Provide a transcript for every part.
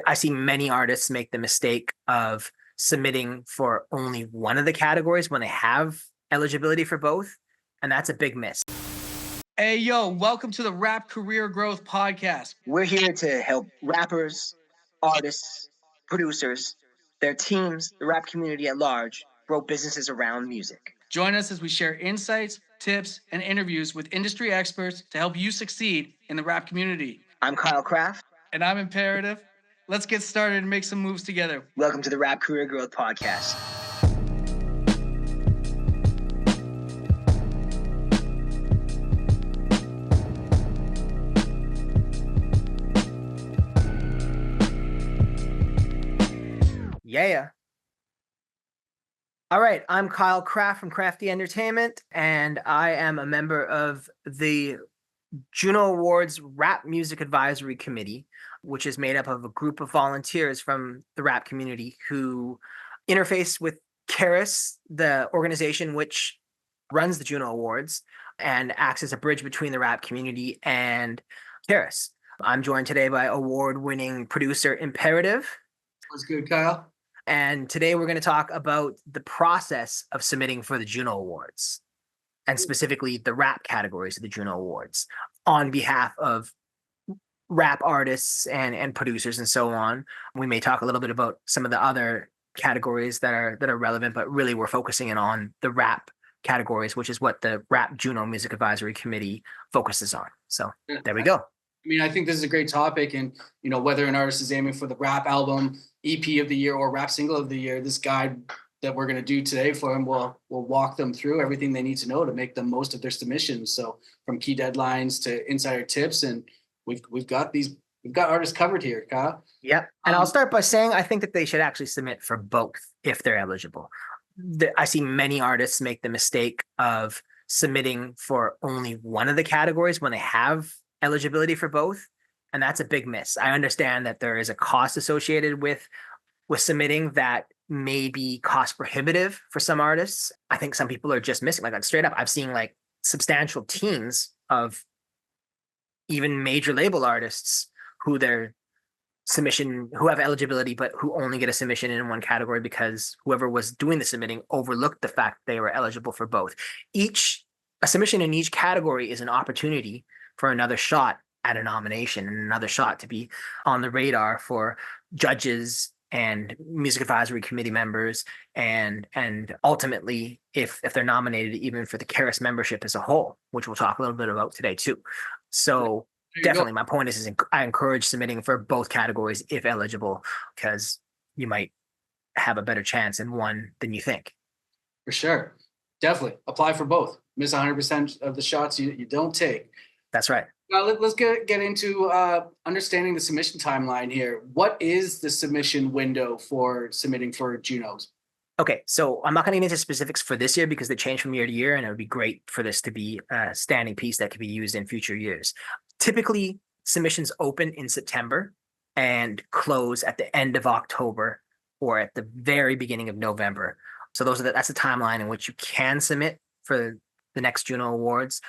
I see many artists make the mistake of submitting for only one of the categories when they have eligibility for both, and that's a big miss. Hey, yo, welcome to the Rap Career Growth Podcast. We're here to help rappers, artists, producers, their teams, the rap community at large, grow businesses around music. Join us as we share insights, tips, and interviews with industry experts to help you succeed in the rap community. I'm Kyle Kraft. And I'm Imperative. Let's get started and make some moves together. Welcome to the Rap Career Growth Podcast. Yeah. All right, I'm Kyle Kraft from Crafty Entertainment, and I am a member of the JUNO Awards Rap Music Advisory Committee, which is made up of a group of volunteers from the rap community who interface with CARIS, the organization which runs the JUNO Awards, and acts as a bridge between the rap community and CARIS. I'm joined today by award-winning producer Imperative. What's good, Kyle? And today we're going to talk about the process of submitting for the JUNO Awards, and specifically the rap categories of the JUNO Awards on behalf of rap artists and producers and so on. We may talk a little bit about some of the other categories that are relevant, but really we're focusing in on the rap categories, which is what the Rap JUNO Music Advisory Committee focuses on. So there we go. I mean, I think this is a great topic, and whether an artist is aiming for the rap album, EP of the year, or rap single of the year, this guide that we're going to do today for them will walk them through everything they need to know to make the most of their submissions. So from key deadlines to insider tips, and we've got artists covered here, Kyle. Yep. And I'll start by saying I think that they should actually submit for both if they're eligible. I see many artists make the mistake of submitting for only one of the categories when they have eligibility for both, and that's a big miss. I understand that there is a cost associated with submitting that may be cost prohibitive for some artists. I think some people are just missing, like straight up, I've seen like substantial teams of even major label artists who have eligibility, but who only get a submission in one category because whoever was doing the submitting overlooked the fact they were eligible for both. A submission in each category is an opportunity for another shot at a nomination and another shot to be on the radar for judges and music advisory committee members, and ultimately if they're nominated, even for the CARIS membership as a whole, which we'll talk a little bit about today too. So definitely my point is I encourage submitting for both categories if eligible, because you might have a better chance in one than you think. For sure. Definitely apply for both. Miss 100% of the shots you don't take. That's right. Now let's get into understanding the submission timeline here. What is the submission window for submitting for JUNOs? Okay, so I'm not going to get into specifics for this year because they change from year to year, and it would be great for this to be a standing piece that could be used in future years. Typically, submissions open in September and close at the end of October or at the very beginning of November. So that's the timeline in which you can submit for the next JUNO Awards.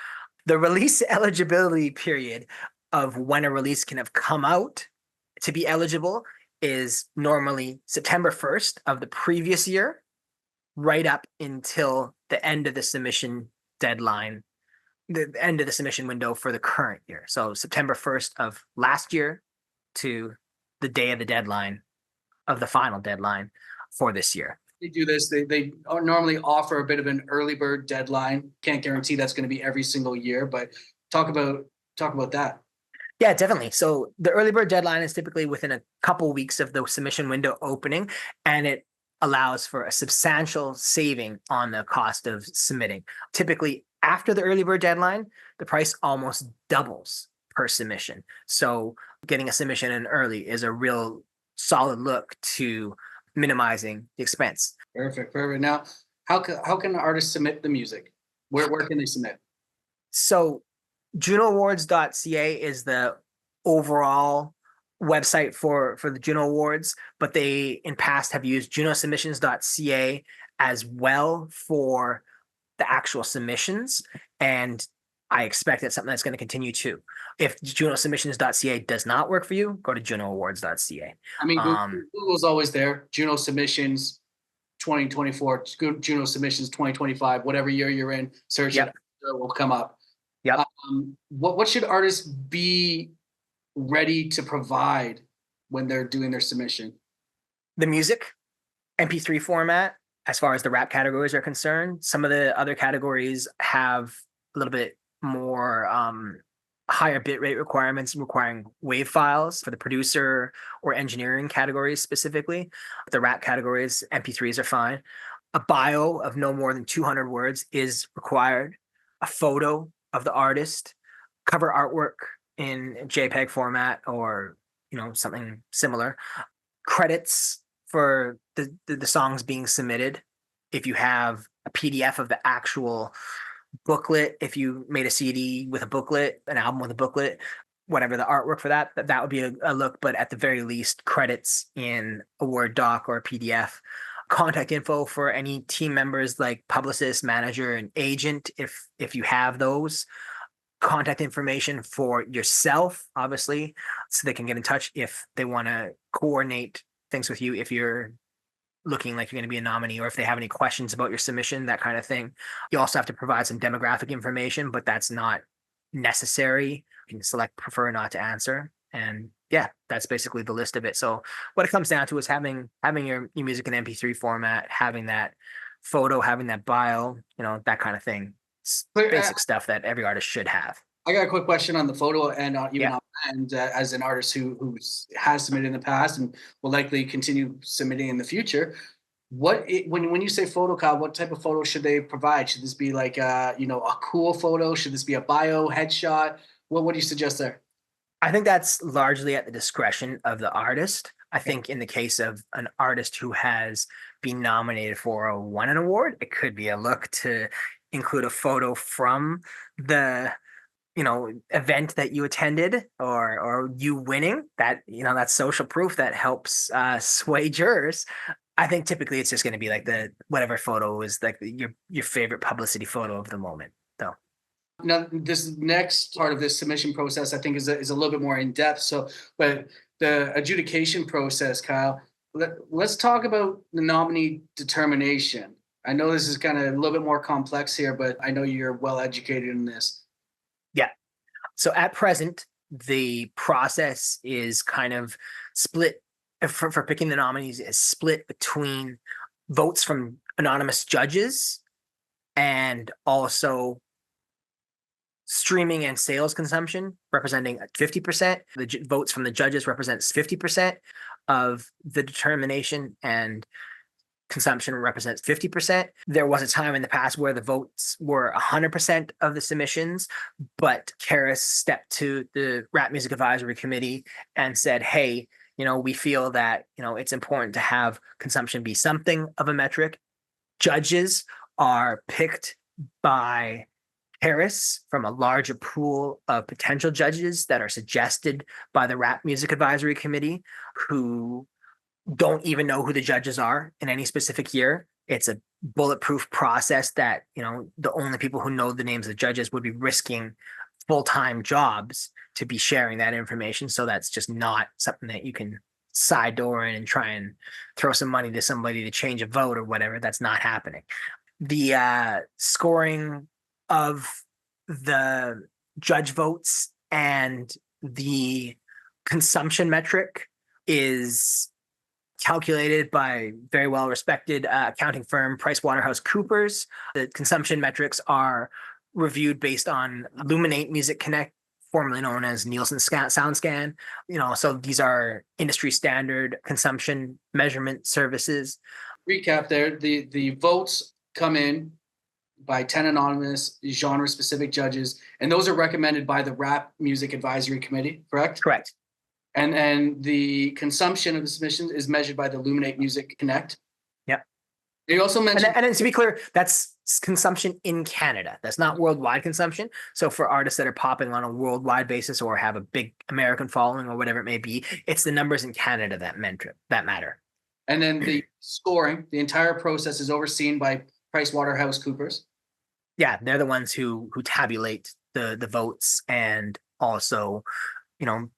The release eligibility period of when a release can have come out to be eligible is normally September 1st of the previous year, right up until the end of the submission deadline, the end of the submission window for the current year. So September 1st of last year to the day of the deadline of the final deadline for this year. They do this. They normally offer a bit of an early bird deadline. Can't guarantee that's going to be every single year, but talk about that. Yeah, definitely. So the early bird deadline is typically within a couple weeks of the submission window opening, and it allows for a substantial saving on the cost of submitting. Typically, after the early bird deadline, the price almost doubles per submission. So getting a submission in early is a real solid look to minimizing the expense. Perfect. Now, how can artists submit the music? Where can they submit? So JUNOawards.ca is the overall website for the JUNO Awards, but they in past have used junosubmissions.ca as well for the actual submissions. And I expect that's something that's going to continue too. If junosubmissions.ca does not work for you, go to junoawards.ca. I mean, Google's always there. Juno Submissions 2024, Juno Submissions 2025, whatever year you're in, search it will come up. Yep. What should artists be ready to provide when they're doing their submission? The music, MP3 format, as far as the rap categories are concerned. Some of the other categories have a little bit more higher bitrate requirements, requiring WAV files for the producer or engineering categories specifically. The rap categories, MP3s are fine. A bio of no more than 200 words is required. A photo of the artist, cover artwork in JPEG format or something similar. Credits for the songs being submitted. If you have a PDF of the actual booklet, if you made a CD with a booklet, an album with a booklet, whatever the artwork for that would be a look. But at the very least, credits in a Word doc or a PDF. Contact info for any team members like publicist, manager, and agent, if you have those. Contact information for yourself, obviously, so they can get in touch if they want to coordinate things with you, if you're looking like you're going to be a nominee, or if they have any questions about your submission, that kind of thing. You also have to provide some demographic information, but that's not necessary. You can select prefer not to answer. And yeah, that's basically the list of it. So what it comes down to is having your music in MP3 format, having that photo, having that bio, that kind of thing. It's basic stuff that every artist should have. I got a quick question on the photo and as an artist who has submitted in the past and will likely continue submitting in the future. When you say photo, Kyle, what type of photo should they provide? Should this be like a cool photo? Should this be a bio headshot? What do you suggest there? I think that's largely at the discretion of the artist. I think in the case of an artist who has been nominated for won an award, it could be a look to include a photo from the event that you attended or you winning. That that's social proof that helps sway jurors. I think typically it's just going to be like whatever photo is like your favorite publicity photo of the moment, though. Now, this next part of this submission process, I think, is a little bit more in depth. So, but the adjudication process, Kyle, let's talk about the nominee determination. I know this is kind of a little bit more complex here, but I know you're well educated in this. Yeah. So at present, the process is kind of split for picking the nominees is split between votes from anonymous judges and also streaming and sales consumption representing 50%. The votes from the judges represents 50% of the determination, and consumption represents 50%. There was a time in the past where the votes were 100% of the submissions, but Karis stepped to the Rap Music Advisory Committee and said, hey, we feel that, it's important to have consumption be something of a metric. Judges are picked by Karis from a larger pool of potential judges that are suggested by the Rap Music Advisory Committee, who don't even know who the judges are in any specific year. It's a bulletproof process that, the only people who know the names of the judges would be risking full-time jobs to be sharing that information. So that's just not something that you can side door in and try and throw some money to somebody to change a vote or whatever. That's not happening. The scoring of the judge votes and the consumption metric is calculated by very well respected accounting firm PricewaterhouseCoopers. The consumption metrics are reviewed based on Luminate Music Connect, formerly known as Nielsen SoundScan. So these are industry standard consumption measurement services. Recap there, the votes come in by 10 anonymous genre-specific judges, and those are recommended by the Rap Music Advisory Committee, correct? Correct. And the consumption of the submissions is measured by the Luminate Music Connect. Yep. You also mentioned... And then to be clear, that's consumption in Canada. That's not worldwide consumption. So for artists that are popping on a worldwide basis or have a big American following or whatever it may be, it's the numbers in Canada that matter. And then the scoring, the entire process is overseen by PricewaterhouseCoopers. Yeah, they're the ones who tabulate the votes and also,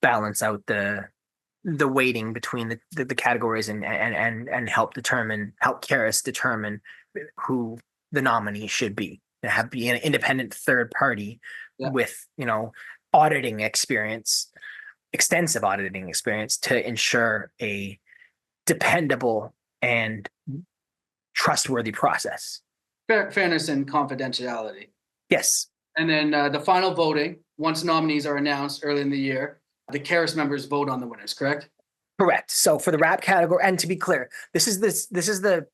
balance out the weighting between the categories and help Karis determine who the nominee should be. To be an independent third party with, auditing experience, extensive auditing experience to ensure a dependable and trustworthy process. Fairness and confidentiality. Yes. And then the final voting, once nominees are announced early in the year, the Karis members vote on the winners, correct? Correct. So for the rap category, and to be clear, this is the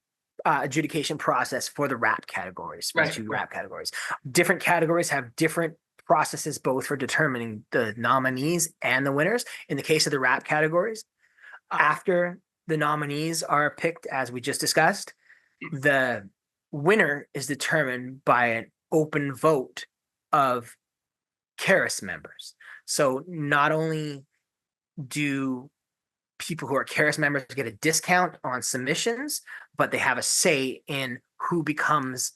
adjudication process for the rap categories, for the two rap categories. Different categories have different processes, both for determining the nominees and the winners. In the case of the rap categories, after the nominees are picked, as we just discussed, the winner is determined by an open vote of Karis members. So not only do people who are Karis members get a discount on submissions, but they have a say in who becomes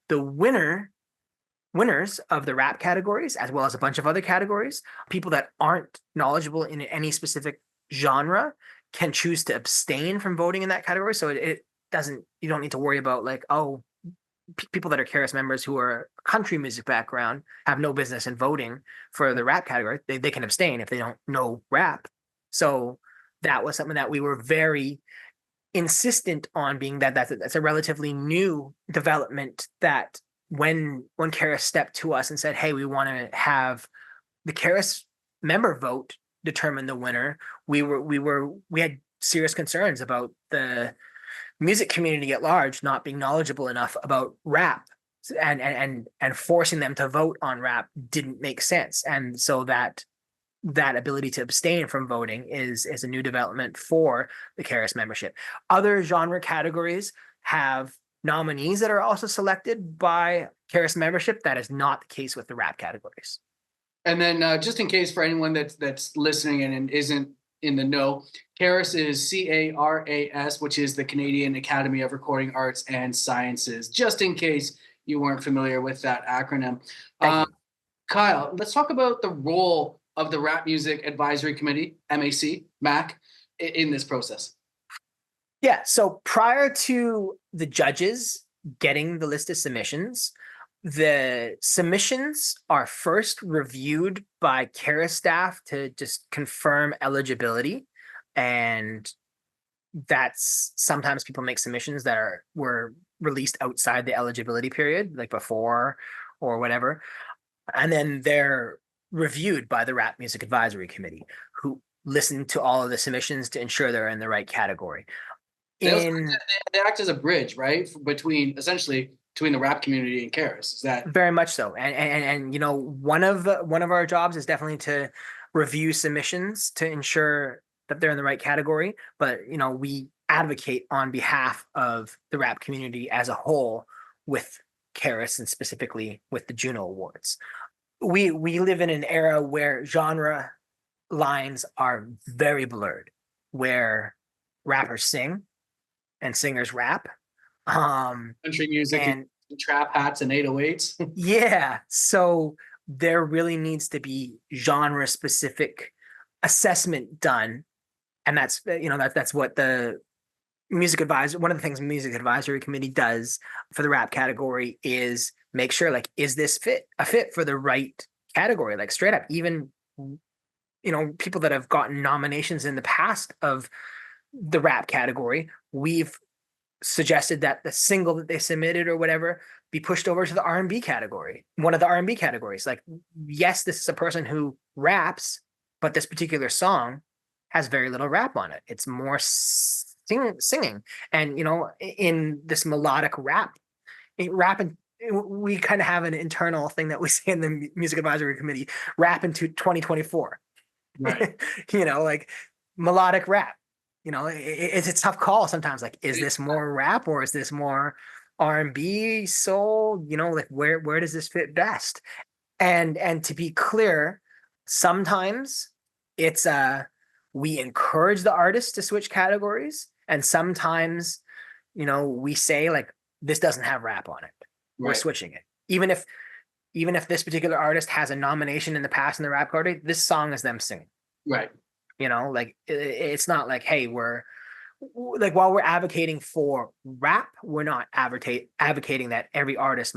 the winners of the rap categories, as well as a bunch of other categories. People that aren't knowledgeable in any specific genre can choose to abstain from voting in that category. So you don't need to worry about like, people that are Karis members who are country music background have no business in voting for the rap category. They can abstain if they don't know rap. So that was something that we were very insistent on, being that's a relatively new development, that when Karis stepped to us and said, hey, we want to have the Karis member vote determine the winner, we had serious concerns about the music community at large not being knowledgeable enough about rap, and forcing them to vote on rap didn't make sense. And so that ability to abstain from voting is a new development for the Karis membership. Other genre categories have nominees that are also selected by Karis membership. That is not the case with the rap categories. And then just in case for anyone that's listening and isn't in the know, Karis is CARAS, which is the Canadian Academy of Recording Arts and Sciences, just in case you weren't familiar with that acronym. Kyle, let's talk about the role of the Rap Music Advisory Committee, MAC, in this process. Yeah, so prior to the judges getting the list of submissions, the submissions are first reviewed by Karis staff to just confirm eligibility. And that's sometimes people make submissions that were released outside the eligibility period, like before or whatever. And then they're reviewed by the Rap Music Advisory Committee, who listen to all of the submissions to ensure they're in the right category. They act as a bridge, right, between the rap community and Karis. Is that very much so? And one of our jobs is definitely to review submissions to ensure that they're in the right category. But we advocate on behalf of the rap community as a whole with Karis, and specifically with the JUNO Awards. We live in an era where genre lines are very blurred, where rappers sing and singers rap. Country music and trap hats and 808s. Yeah. So there really needs to be genre specific assessment done. And that's what the one of the things Music Advisory Committee does for the rap category is make sure, like, is this a fit for the right category? Like, straight up, even, people that have gotten nominations in the past of the rap category, we've suggested that the single that they submitted or whatever be pushed over to the R&B category, one of the R&B categories. Like, yes, this is a person who raps, but this particular song has very little rap on it. It's more singing. And, in this melodic rap, and we kind of have an internal thing that we say in the Music Advisory Committee, rap into 2024. Right. Like melodic rap. It's a tough call sometimes. Like, is this more rap or is this more R&B, soul? Like, where does this fit best? And to be clear, sometimes it's we encourage the artists to switch categories, and sometimes we say, like, this doesn't have rap on it. We're switching it, even if even if this particular artist has a nomination in the past in the rap category, this song is them singing. Right. You know, like it's not like, hey, we're like, while we're advocating for rap, we're not advocating that every artist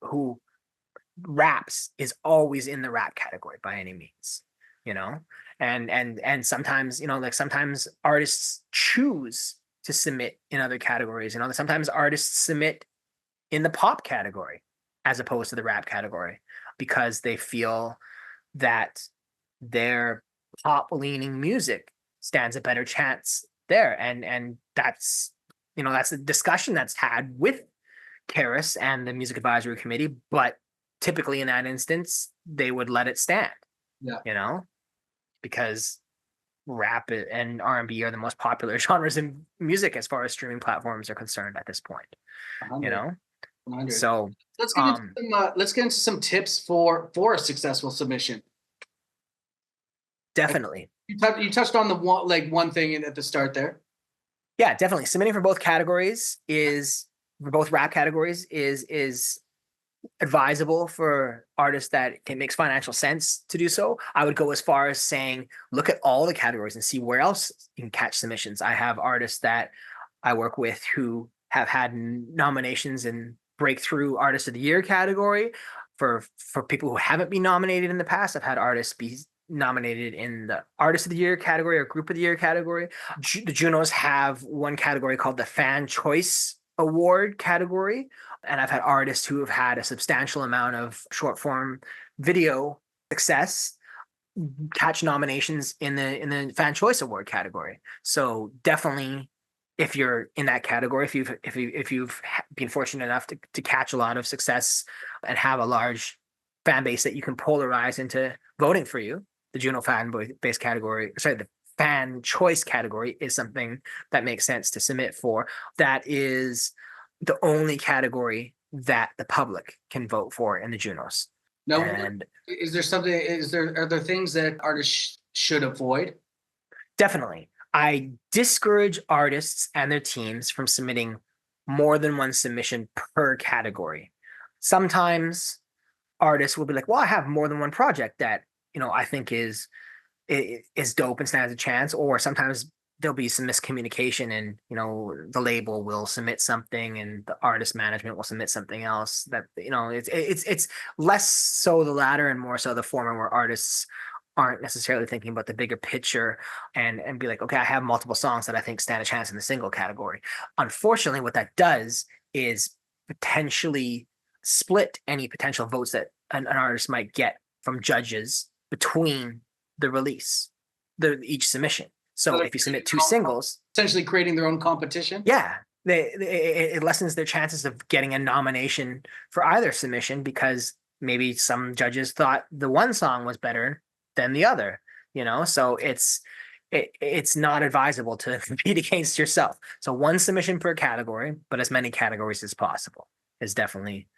who raps is always in the rap category by any means, you know. And sometimes, you know, like sometimes artists choose to submit in other categories, you know. Sometimes artists submit in the pop category as opposed to the rap category because they feel that their pop leaning music stands a better chance there. And that's, you know, that's a discussion that's had with Karis and the music advisory committee, but typically in that instance they would let it stand. Yeah. You know, because rap and R&B are the most popular genres in music as far as streaming platforms are concerned at this point. 100, you know 100. So let's get into some tips for a successful submission. definitely. You touched on the one thing at the start there. Yeah, definitely. Submitting for both categories for both rap categories is advisable for artists that it makes financial sense to do so. I would go as far as saying, look at all the categories and see where else you can catch submissions. I have artists that I work with who have had nominations in Breakthrough Artist of the Year category. For people who haven't been nominated in the past, I've had artists be nominated in the Artist of the Year category or Group of the Year category. The Junos have one category called the Fan Choice Award category, and I've had artists who have had a substantial amount of short form video success catch nominations in the Fan Choice Award category. So definitely, if you're in that category, if you've been fortunate enough to catch a lot of success and have a large fan base that you can polarize into voting for you, the Juno fan base category, the Fan Choice category is something that makes sense to submit for. That is the only category that the public can vote for in the Junos. Now, and are there things that artists should avoid? Definitely. I discourage artists and their teams from submitting more than one submission per category. Sometimes artists will be like, well, I have more than one project that, you know, I think is dope and stands a chance. Or sometimes there'll be some miscommunication and, you know, the label will submit something and the artist management will submit something else that, you know, it's less so the latter and more so the former, where artists aren't necessarily thinking about the bigger picture and be like, okay, I have multiple songs that I think stand a chance in the single category. Unfortunately, what that does is potentially split any potential votes that an artist might get from judges between the release, each submission. So if you submit two singles, essentially creating their own competition. Yeah, it lessens their chances of getting a nomination for either submission because maybe some judges thought the one song was better than the other, you know. So it's not advisable to compete against yourself. So one submission per category, but as many categories as possible is definitely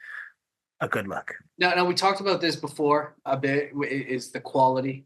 a good look. Now we talked about this before a bit, is the quality.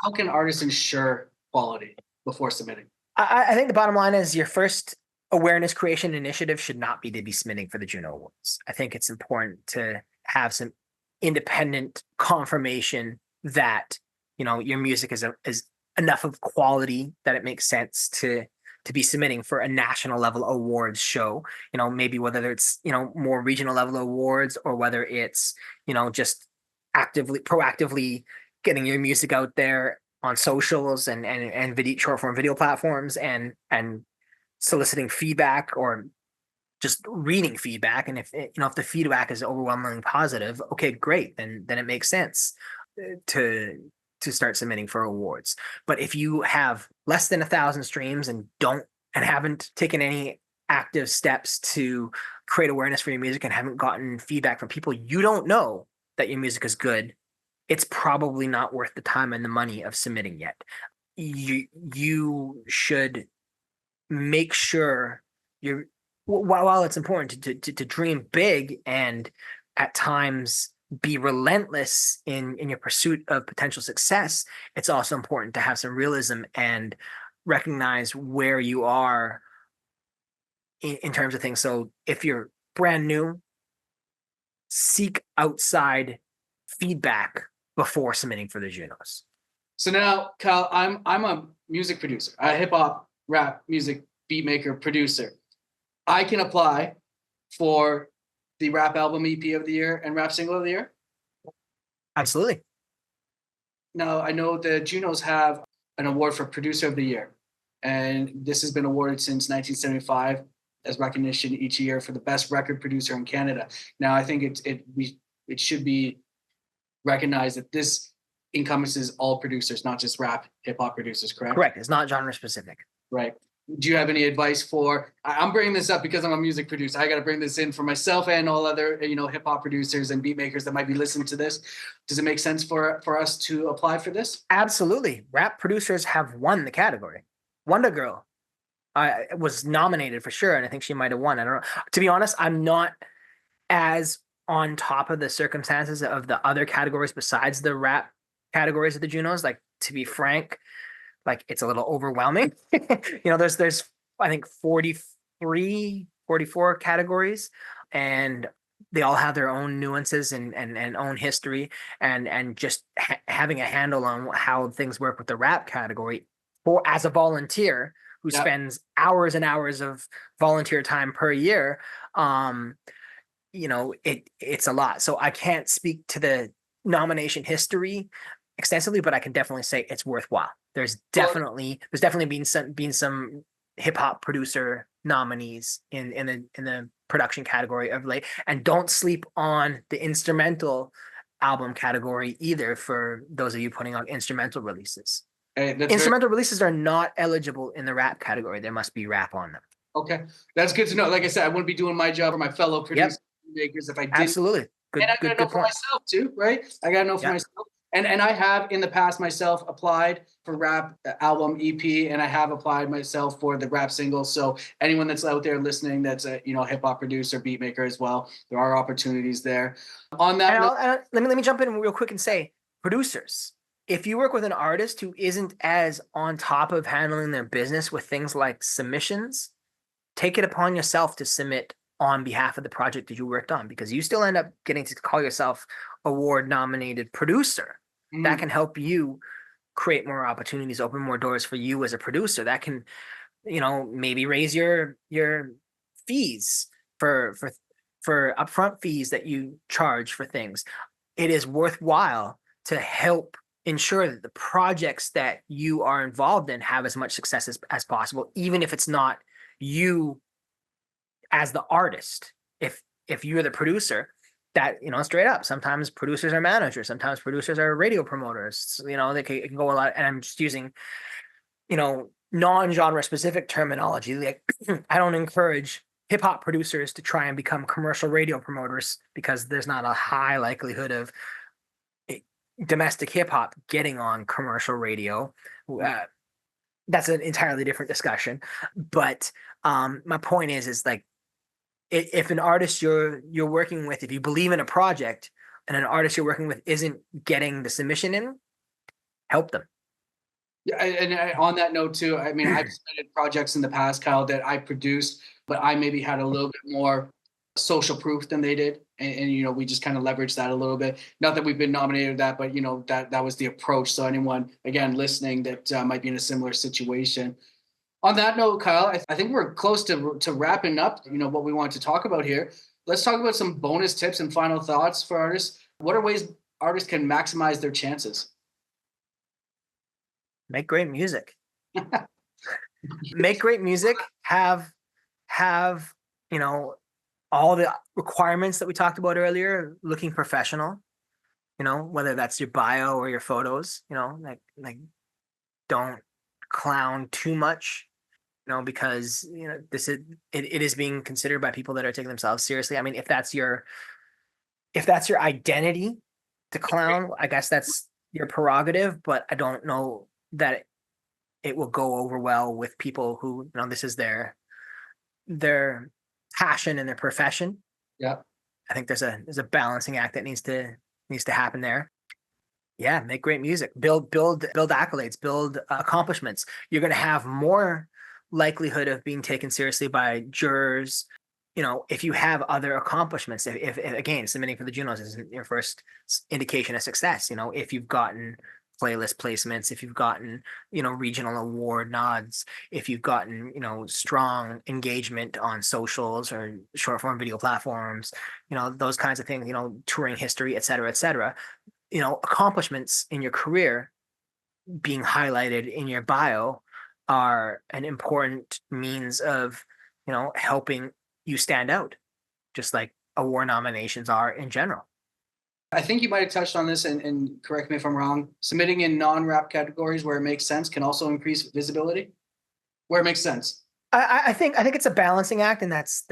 How can artists ensure quality before submitting? I think the bottom line is your first awareness creation initiative should not be to be submitting for the JUNO Awards. I think it's important to have some independent confirmation that, you know, your music is enough of quality that it makes sense to be submitting for a national level awards show. You know, maybe whether it's, you know, more regional level awards or whether it's, you know, just proactively getting your music out there on socials and video, short form video platforms and soliciting feedback or just reading feedback. And if the feedback is overwhelmingly positive, okay, great, then it makes sense to start submitting for awards. But if you have less than 1,000 streams and haven't taken any active steps to create awareness for your music and haven't gotten feedback from people you don't know that your music is good, it's probably not worth the time and the money of submitting yet. You should make sure while it's important to dream big and at times be relentless in your pursuit of potential success, it's also important to have some realism and recognize where you are in terms of things. So if you're brand new, seek outside feedback before submitting for the Junos. So now, Kyle, I'm a music producer, a hip hop, rap, music, beat maker, producer. I can apply for the rap album EP of the year and rap single of the year. Absolutely. Now, I know the Junos have an award for producer of the year, and this has been awarded since 1975 as recognition each year for the best record producer in Canada. Now, I think it should be recognized that this encompasses all producers, not just rap, hip hop producers, correct? Correct. It's not genre specific. Right. Do you have any advice for, I'm bringing this up because I'm a music producer. I got to bring this in for myself and all other, hip hop producers and beat makers that might be listening to this. Does it make sense for us to apply for this? Absolutely. Rap producers have won the category. Wonder Girl was nominated for sure, and I think she might have won. I don't know. To be honest, I'm not as on top of the circumstances of the other categories besides the rap categories of the Junos. Like, to be frank, like, it's a little overwhelming. There's I think 43, 44 categories, and they all have their own nuances and own history, and just having a handle on how things work with the rap category for as a volunteer who spends hours and hours of volunteer time per year, it's a lot. So I can't speak to the nomination history extensively, but I can definitely say it's worthwhile. There's definitely been some hip hop producer nominees in the production category of late, and don't sleep on the instrumental album category either for those of you putting out instrumental releases. Instrumental releases are not eligible in the rap category. There must be rap on them. Okay, that's good to know. Like I said, I wouldn't be doing my job or my fellow producers makers if I didn't. Absolutely. Good, and I gotta know for myself too, right? I gotta know for myself. And I have in the past myself applied for rap album EP, and I have applied myself for the rap single. So anyone that's out there listening that's a hip hop producer, beat maker as well, there are opportunities there. On that note, let me jump in real quick and say, producers, if you work with an artist who isn't as on top of handling their business with things like submissions, take it upon yourself to submit on behalf of the project that you worked on, because you still end up getting to call yourself award nominated producer. That can help you create more opportunities, open more doors for you as a producer. That can, maybe raise your fees for upfront fees that you charge for things. It is worthwhile to help ensure that the projects that you are involved in have as much success as possible, even if it's not you as the artist. If you're the producer, that, straight up, sometimes producers are managers, sometimes producers are radio promoters, they can go a lot. And I'm just using, non-genre specific terminology. Like, I don't encourage hip hop producers to try and become commercial radio promoters, because there's not a high likelihood of domestic hip hop getting on commercial radio. That's an entirely different discussion. But my point is like, if an artist you're working with, if you believe in a project and an artist you're working with isn't getting the submission in, help them. Yeah, and on that note too, I mean, I've submitted projects in the past, Kyle, that I produced, but I maybe had a little bit more social proof than they did, and we just kind of leveraged that a little bit. Not that we've been nominated that, but that was the approach. So anyone again listening that might be in a similar situation. On that note, Kyle, I think we're close to wrapping up, what we want to talk about here. Let's talk about some bonus tips and final thoughts for artists. What are ways artists can maximize their chances? Make great music. Make great music. Have all the requirements that we talked about earlier, looking professional, whether that's your bio or your photos, like don't clown too much, because it is being considered by people that are taking themselves seriously. I mean, if that's your identity to clown, I guess that's your prerogative, but I don't know that it will go over well with people who, this is their passion and their profession. Yeah. I think there's a balancing act that needs to happen there. Yeah, make great music, build accolades, build accomplishments. You're going to have more likelihood of being taken seriously by jurors if you have other accomplishments, if again, submitting for the Junos is your first indication of success, if you've gotten playlist placements, if you've gotten, regional award nods, if you've gotten, strong engagement on socials or short form video platforms, those kinds of things, touring history, et cetera, accomplishments in your career being highlighted in your bio are an important means of, helping you stand out, just like award nominations are in general. I think you might have touched on this, and correct me if I'm wrong. Submitting in non-rap categories where it makes sense can also increase visibility, where it makes sense. I think it's a balancing act, and that's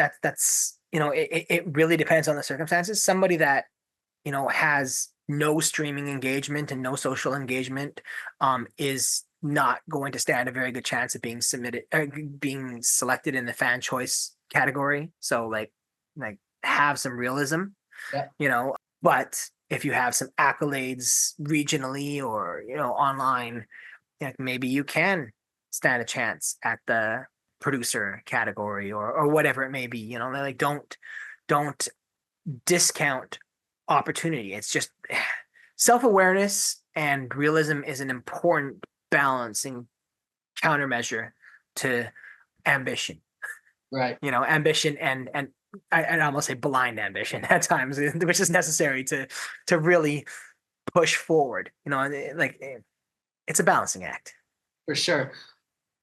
it really depends on the circumstances. Somebody that has no streaming engagement and no social engagement is not going to stand a very good chance of being being selected in the fan choice category. So like have some realism, Yeah. But if you have some accolades regionally or online, maybe you can stand a chance at the producer category or whatever it may be. Like don't discount opportunity. It's just self-awareness and realism is an important balancing countermeasure to ambition. Right. Ambition and I'd almost say blind ambition at times, which is necessary to really push forward. Like it's a balancing act. For sure.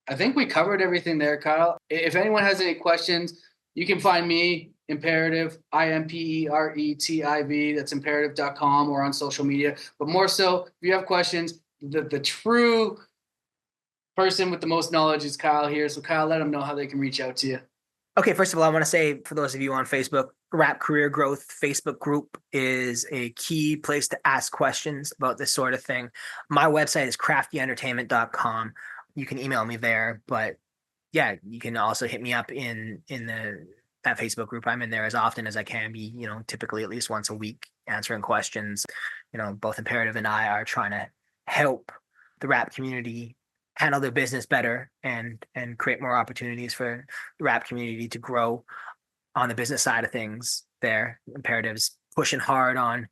I think we covered everything there, Kyle. If anyone has any questions, you can find me, Imperative, IMPERETIV. That's imperative.com or on social media. But more so, if you have questions, the true person with the most knowledge is Kyle here. So Kyle, let them know how they can reach out to you. Okay, first of all, I want to say for those of you on Facebook, Rap Career Growth Facebook group is a key place to ask questions about this sort of thing. My website is craftyentertainment.com. You can email me there, but yeah, you can also hit me up in that Facebook group. I'm in there as often as I can be, typically at least once a week answering questions. Both Imperative and I are trying to help the rap community handle their business better and create more opportunities for the rap community to grow on the business side of things. There, Imperative's pushing hard on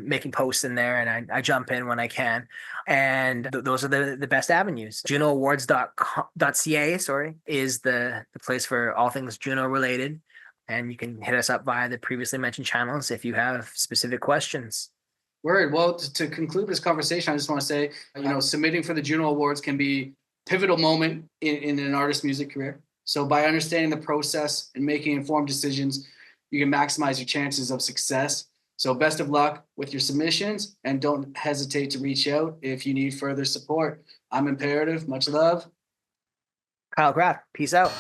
making posts in there, and I jump in when I can. And those are the best avenues. JUNOAwards.ca, is the place for all things Juno related. And you can hit us up via the previously mentioned channels if you have specific questions. Word. Well, to conclude this conversation, I just want to say, submitting for the Juno Awards can be a pivotal moment in an artist's music career. So by understanding the process and making informed decisions, you can maximize your chances of success. So best of luck with your submissions, and don't hesitate to reach out if you need further support. I'm Imperative. Much love. Kyle Kraft. Peace out.